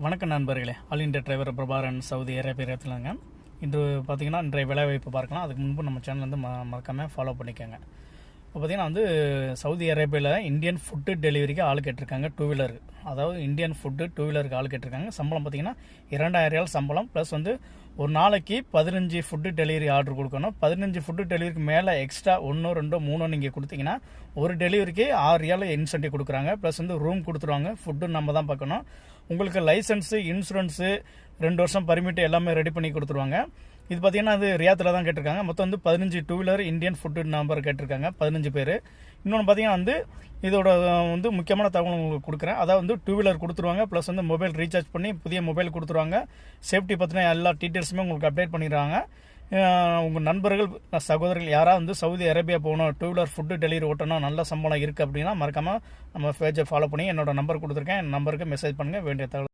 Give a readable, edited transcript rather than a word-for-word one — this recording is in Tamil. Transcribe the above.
வணக்கம் நண்பர்களே. All India driver Prabaran Saudi அரேபியாங்க. இன்று பார்த்தீங்கன்னா இன்றைய வேலைவாய்ப்பு பார்க்கலாம். அதுக்கு முன்பு நம்ம சேனல் வந்து மறக்காமல் ஃபாலோ பண்ணிக்கோங்க. இப்போ பார்த்தீங்கன்னா சவுதி அரேபியாவில் இந்தியன் ஃபுட்டு டெலிவரிக்கு ஆள் கேட்டிருக்காங்க. டூ வீலருக்கு, அதாவது இந்தியன் ஃபுட்டு டூ வீலருக்கு ஆள் கேட்டிருக்காங்க. சம்பளம் பார்த்தீங்கன்னா 2000 சம்பளம் ப்ளஸ் ஒரு நாளைக்கு 15 ஃபுட்டு டெலிவரி ஆர்டர் கொடுக்கணும். 15 ஃபுட்டு டெலிவரிக்கு மேலே எக்ஸ்ட்ரா 1 2 3 நீங்கள் கொடுத்தீங்கன்னா ஒரு டெலிவரிக்கு 6 இன்சென்டிவ் கொடுக்குறாங்க. ப்ளஸ் ரூம் கொடுத்துருவாங்க. ஃபுட்டு நம்ம தான் பார்க்கணும். உங்களுக்கு லைசன்ஸு, இன்சூரன்ஸு, 2 வருஷம் பர்மிட் எல்லாமே ரெடி பண்ணி கொடுத்துருவாங்க. இது பார்த்தீங்கன்னா ரியாத்தில் தான் கேட்டிருக்காங்க. மொத்தம் 15 two wheeler Indian foot number கேட்டிருக்காங்க, 15 பேர். இன்னொன்று பார்த்தீங்கன்னா இதோட முக்கியமான தகவல் உங்களுக்கு கொடுக்குறேன். அதாவது டூ வீலர் கொடுத்துருவாங்க, ப்ளஸ் மொபைல் ரீசார்ஜ் பண்ணி புதிய மொபைல் கொடுத்துருவாங்க. சேஃப்டி பற்றின எல்லா டீட்டெயில்ஸுமே உங்களுக்கு அப்டேட் பண்ணிடுறாங்க. உங்கள் நண்பர்கள், சகோதரர்கள் யாராவது சவுதி அரேபியா போகணும், டூ வீலர் ஃபுட்டு டெலிவரி ஓட்டணும், நல்ல சம்பளம் இருக்குது அப்படின்னா மறக்காமல் நம்ம பேஜை ஃபாலோ பண்ணி என்னோட நம்பர் கொடுத்துருக்கேன். என் நம்பருக்கு மெசேஜ் பண்ணுங்கள். வேண்டிய தகவல்